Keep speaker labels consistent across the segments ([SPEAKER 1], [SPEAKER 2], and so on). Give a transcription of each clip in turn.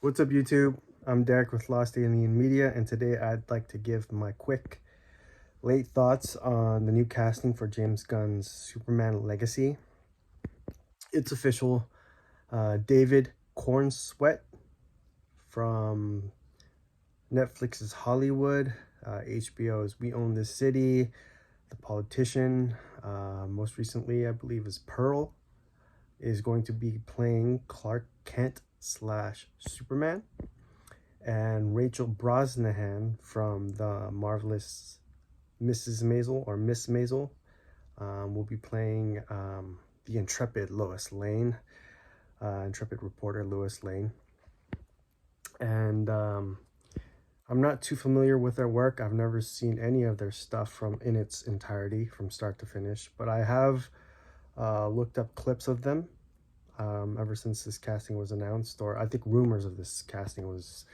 [SPEAKER 1] What's up, YouTube? I'm Derek with Lost Alien Media, and today I'd like to give my quick late thoughts on the new casting for James Gunn's Superman Legacy. It's official. David Corenswet from Netflix's Hollywood, HBO's We Own This City, The Politician, most recently I believe is Pearl, is going to be playing Clark Kent slash Superman. And Rachel Brosnahan from the marvelous Mrs. Maisel or Miss Maisel will be playing the intrepid Lois Lane, intrepid reporter Lois Lane. And I'm not too familiar with their work. I've never seen any of their stuff in its entirety from start to finish, but I have looked up clips of them ever since this casting was announced, or I think rumors of this casting was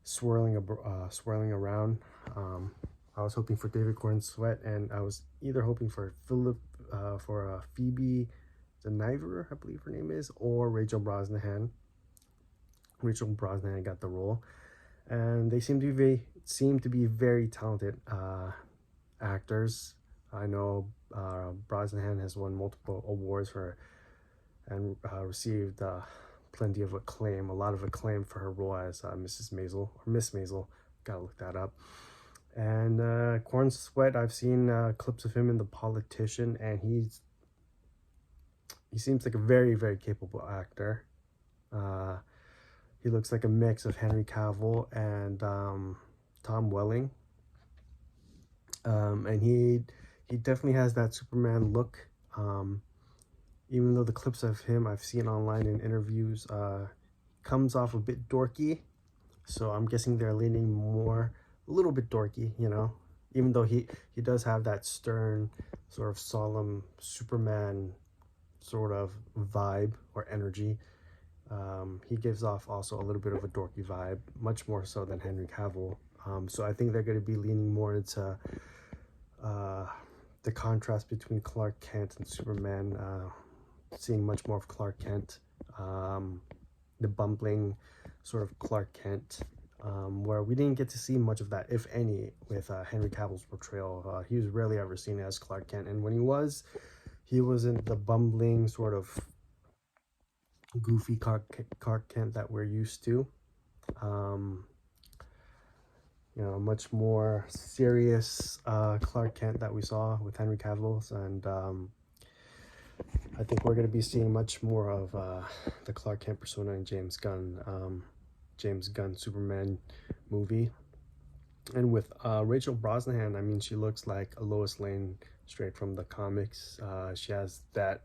[SPEAKER 1] swirling around. I was hoping for David Corenswet, and I was either hoping for Phoebe Deniver, I believe her name is, or Rachel Brosnahan. Rachel Brosnahan got the role, and they seem to be very talented actors. I know Brosnahan has won multiple awards and received plenty of acclaim, a lot of acclaim for her role as Mrs. Maisel or Miss Maisel. Gotta look that up. And Corenswet, I've seen clips of him in The Politician, and he seems like a very, very capable actor. He looks like a mix of Henry Cavill and Tom Welling. And he definitely has that Superman look. Even though the clips of him I've seen online in interviews comes off a bit dorky, so I'm guessing they're leaning more a little bit dorky, even though he does have that stern, sort of solemn Superman sort of vibe or energy. He gives off also a little bit of a dorky vibe, much more so than Henry Cavill. So I think they're going to be leaning more into the contrast between Clark Kent and Superman, seeing much more of Clark Kent, the bumbling sort of Clark Kent, where we didn't get to see much of that, if any, with Henry Cavill's portrayal. He was rarely ever seen as Clark Kent, and when he wasn't the bumbling sort of goofy Clark Kent that we're used to. Much more serious Clark Kent that we saw with Henry Cavill, and I think we're going to be seeing much more of the Clark Kent persona in James Gunn Superman movie. And with Rachel Brosnahan, I mean, she looks like a Lois Lane straight from the comics. She has that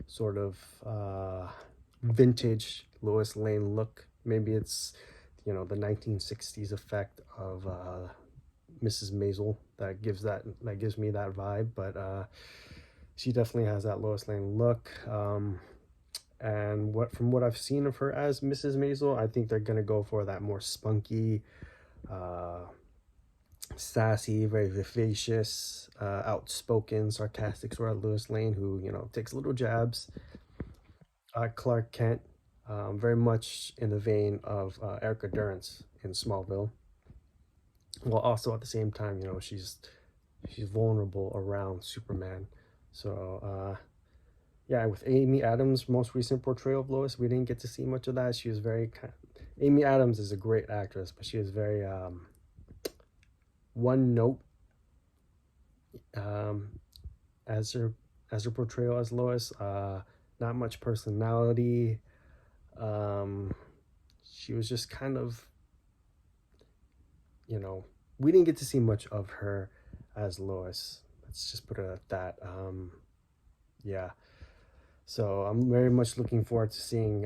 [SPEAKER 1] sort of vintage Lois Lane look. Maybe it's the 1960s effect of Mrs. Maisel that gives me that vibe, but she definitely has that Lois Lane look. And from what I've seen of her as Mrs. Maisel, I think they're gonna go for that more spunky, sassy, very vivacious, outspoken, sarcastic sort of Lois Lane, who takes little jabs at Clark Kent, very much in the vein of Erica Durance in Smallville. While also at the same time, she's vulnerable around Superman. So yeah, with Amy Adams' most recent portrayal of Lois, we didn't get to see much of that. She was very Amy Adams is a great actress, but she is very one note as her portrayal as Lois. Not much personality. She was just kind of, we didn't get to see much of her as Lois. Let's just put it at that. Yeah. So I'm very much looking forward to seeing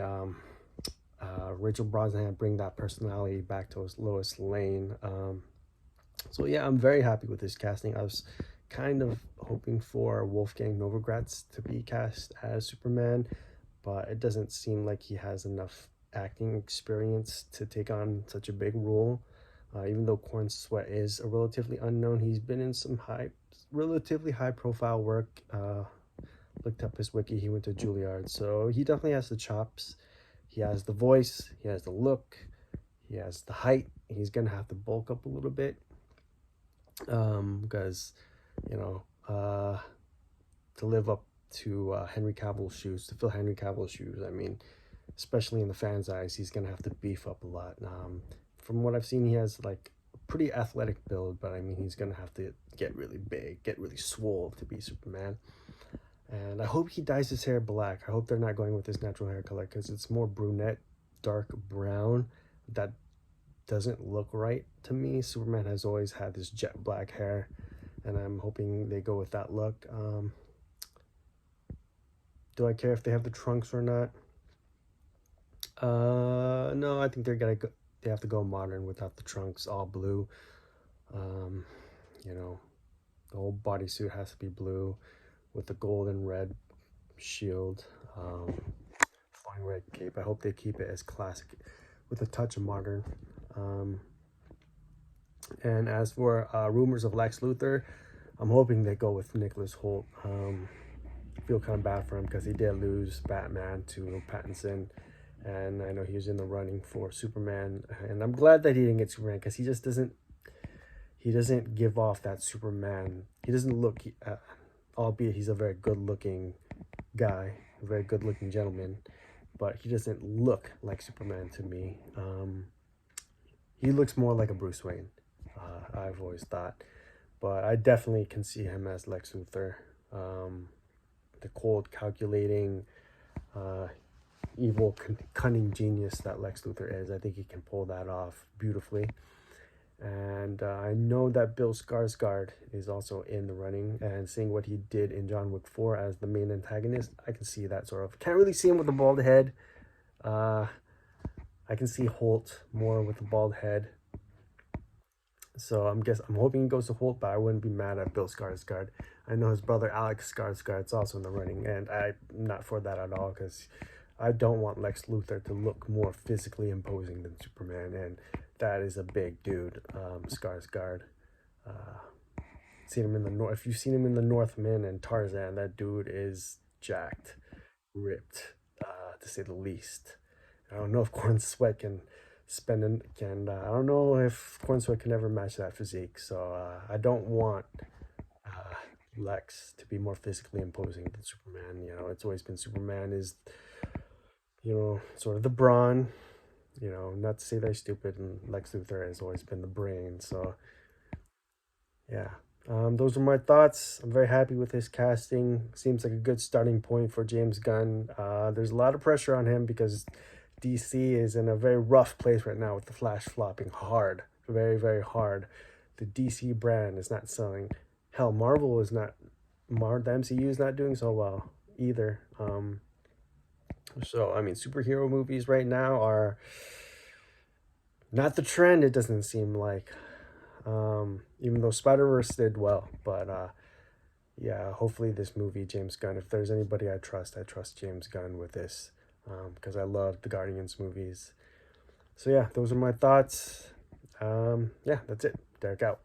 [SPEAKER 1] Rachel Brosnahan bring that personality back to Lois Lane. So yeah, I'm very happy with this casting. I was kind of hoping for Wolfgang Novogratz to be cast as Superman, but it doesn't seem like he has enough acting experience to take on such a big role. Even though Corenswet is a relatively unknown, he's been in some relatively high profile work. Looked up his wiki, he went to Juilliard, so he definitely has the chops. He has the voice, he has the look, He has the height. He's gonna have to bulk up a little bit, because you know, to live up to Henry Cavill's shoes, to fill Henry Cavill's shoes. I mean, especially in the fans' eyes, he's gonna have to beef up a lot. From what I've seen, he has like a pretty athletic build, but I mean, he's gonna have to get really big, get really swole to be Superman. And I hope he dyes his hair black. I hope they're not going with his natural hair color, because it's more brunette, dark brown. That doesn't look right to me. Superman has always had this jet black hair, and I'm hoping they go with that look. Do I care if they have the trunks or not? No, I think they have to go modern without the trunks, all blue. Um, you know, the whole bodysuit has to be blue with the gold and red shield, flowing red cape. I hope they keep it as classic with a touch of modern. And as for rumors of Lex Luthor, I'm hoping they go with Nicholas Hoult. I feel kind of bad for him because he did lose Batman to Pattinson, and I know he was in the running for Superman. And I'm glad that he didn't get Superman, because he just doesn't. He doesn't give off that Superman. He doesn't look. Albeit he's a very good-looking guy, a very good-looking gentleman, but he doesn't look like Superman to me. He looks more like a Bruce Wayne. I've always thought, but I definitely can see him as Lex Luthor. The cold, calculating, evil, cunning genius that Lex Luthor is. I think he can pull that off beautifully. And I know that Bill Skarsgård is also in the running, and seeing what he did in John Wick 4 as the main antagonist, I can see that sort of. Can't really see him with a bald head. I can see Holt more with a bald head. So I'm hoping he goes to Holt, but I wouldn't be mad at Bill Skarsgård. I know his brother Alex Skarsgård's also in the running, and I'm not for that at all, because I don't want Lex Luthor to look more physically imposing than Superman, and that is a big dude, Skarsgård. Seen him in the North. If you've seen him in the Northman and Tarzan, that dude is jacked, ripped, to say the least. I don't know if Corenswet can I don't know if Corenswet can ever match that physique. So I don't want Lex to be more physically imposing than Superman. You know, it's always been Superman is, sort of the brawn. Not to say they're stupid, and Lex Luthor has always been the brain. So yeah. Those are my thoughts. I'm very happy with his casting. Seems like a good starting point for James Gunn. There's a lot of pressure on him because DC is in a very rough place right now with the Flash flopping hard, very, very hard. The DC brand is not selling. Hell, Marvel is not. The MCU is not doing so well either. So I mean, superhero movies right now are not the trend. It doesn't seem like. Even though Spider-Verse did well, but yeah, hopefully this movie, James Gunn, if there's anybody I trust James Gunn with this, because I love the Guardians movies. So yeah, those are my thoughts. Yeah, that's it. Derek out.